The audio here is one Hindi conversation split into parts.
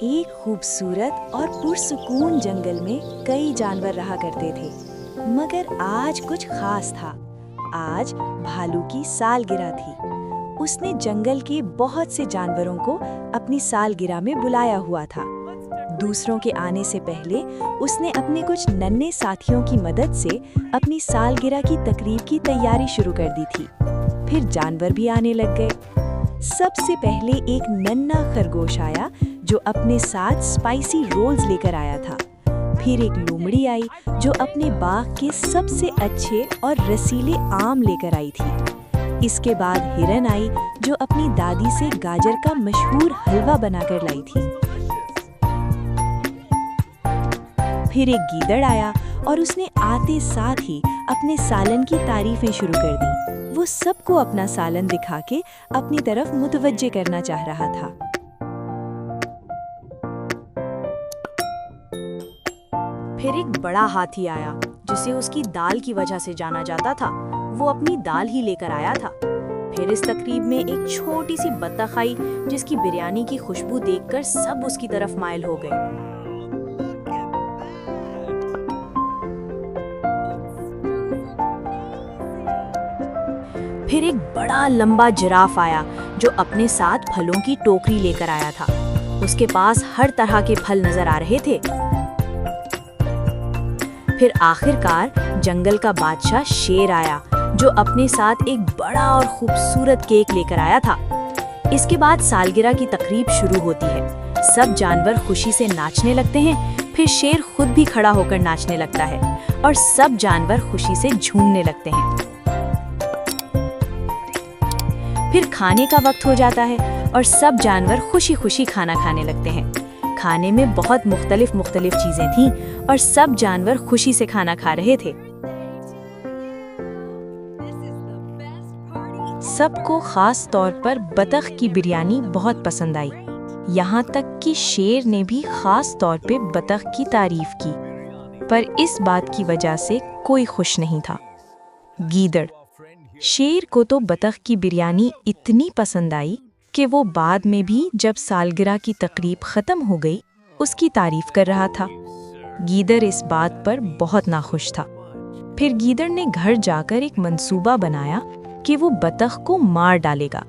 एक खूबसूरत और पुरसुकून जंगल में कई जानवर रहा करते थे, मगर आज कुछ खास था। आज भालू की सालगिरह थी। उसने जंगल के बहुत से जानवरों को अपनी सालगिरह में बुलाया हुआ था। दूसरों के आने से पहले उसने अपने कुछ नन्हे साथियों की मदद से अपनी सालगिरह की तकरीब की तैयारी शुरू कर दी थी। फिर जानवर भी आने लग गए। सबसे पहले एक नन्हा खरगोश आया जो अपने साथ स्पाइसी रोल्स लेकर आया था। फिर एक लोमड़ी आई जो अपने बाग के सबसे अच्छे और रसीले आम लेकर आई थी। इसके बाद हिरन आई जो अपनी दादी से गाजर का मशहूर हलवा बनाकर लाई थी। फिर एक गीदड़ आया और उसने आते साथ ही अपने सालन की तारीफें शुरू कर दी। वो सबको अपना सालन दिखा के अपनी तरफ मुतवज्जे करना चाह रहा था। फिर एक बड़ा हाथी आया जिसे उसकी दाल की वजह से जाना जाता था। वो अपनी दाल ही लेकर आया था। फिर इस तकरीब में एक छोटी सी बत्तख आई जिसकी बिरयानी की खुशबू देखकर सब उसकी तरफ माइल हो गए। फिर एक बड़ा लंबा जिराफ आया जो अपने साथ फलों की टोकरी लेकर आया था। उसके पास हर तरह के फल नजर आ रहे थे। फिर आखिरकार जंगल का बादशाह शेर आया जो अपने साथ एक बड़ा और खूबसूरत केक लेकर आया था। इसके बाद सालगिरह की तकरीब शुरू होती है। सब जानवर खुशी से नाचने लगते हैं। फिर शेर खुद भी खड़ा होकर नाचने लगता है और सब जानवर खुशी से झूमने लगते हैं। फिर खाने का वक्त हो जाता है और सब जानवर खुशी खुशी खाना खाने लगते हैं। खाने में बहुत मुख्तलिफ चीजें थीं और सब जानवर खुशी से खाना खा रहे थे। सबको खास तौर पर बतख की बिरयानी बहुत पसंद आई। यहाँ तक कि शेर ने भी खास तौर पे बतख की तारीफ की, पर इस बात की वजह से कोई खुश नहीं था। गीदड़। शेर को तो बतख की बिरयानी इतनी पसंद आई कि वो बाद में भी जब सालगिरह की तकरीब खत्म हो गई उसकी तारीफ कर रहा था। गीदड़ इस बात पर बहुत नाखुश था। फिर गीदड़ ने घर जाकर एक मंसूबा बनाया कि वो बतख को मार डालेगा।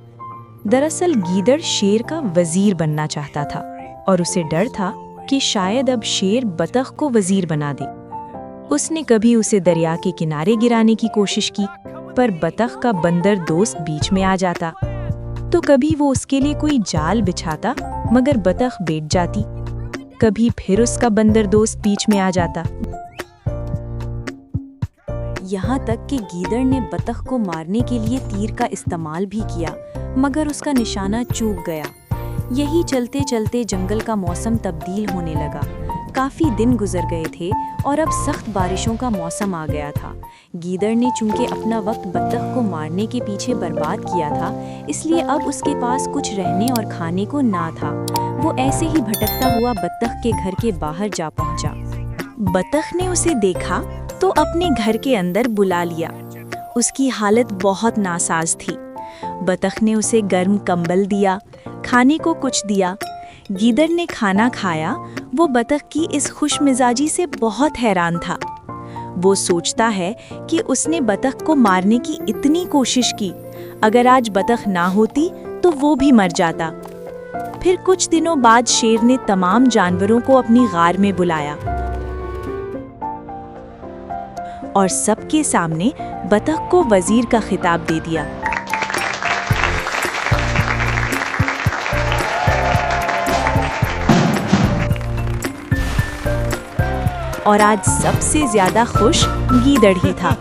दरअसल गीदड़ शेर का वजीर बनना चाहता था और उसे डर था कि शायद अब शेर बतख को वजीर बना दे। उसने कभी उसे दरिया के किनारे गिराने की कोशिश की, पर बतख का बंदर दोस्त बीच में आ जाता। तो कभी वो उसके लिए कोई जाल बिछाता मगर बतख बैठ जाती। कभी फिर उसका बंदर दोस्त बीच में आ जाता। यहाँ तक कि गीदड़ ने बतख को मारने के लिए तीर का इस्तेमाल भी किया, मगर उसका निशाना चूक गया। यही चलते चलते जंगल का मौसम तब्दील होने लगा। काफी दिन गुजर गए थे और अब सख्त बारिशों का मौसम आ गया था। गीदड़ ने चूंकि अपना वक्त बतख को मारने के पीछे बर्बाद किया था, इसलिए अब उसके पास कुछ रहने और खाने को ना था। वो ऐसे ही भटकता हुआ बतख के घर के बाहर जा पहुंचा। बतख ने उसे देखा तो अपने घर के अंदर बुला लिया। उसकी हालत बहुत नासाज थी। बतख ने उसे गर्म कंबल दिया, खाने को कुछ दिया। गीदड़ ने खाना खाया। वो बतख की इस खुशमिजाजी से बहुत हैरान था। वो सोचता है कि उसने बतख को मारने की इतनी कोशिश की, अगर आज बतख ना होती तो वो भी मर जाता। फिर कुछ दिनों बाद शेर ने तमाम जानवरों को अपनी गार में बुलाया और सबके सामने बतख को वजीर का खिताब दे दिया। और आज सबसे ज्यादा खुश गीदड़ ही था।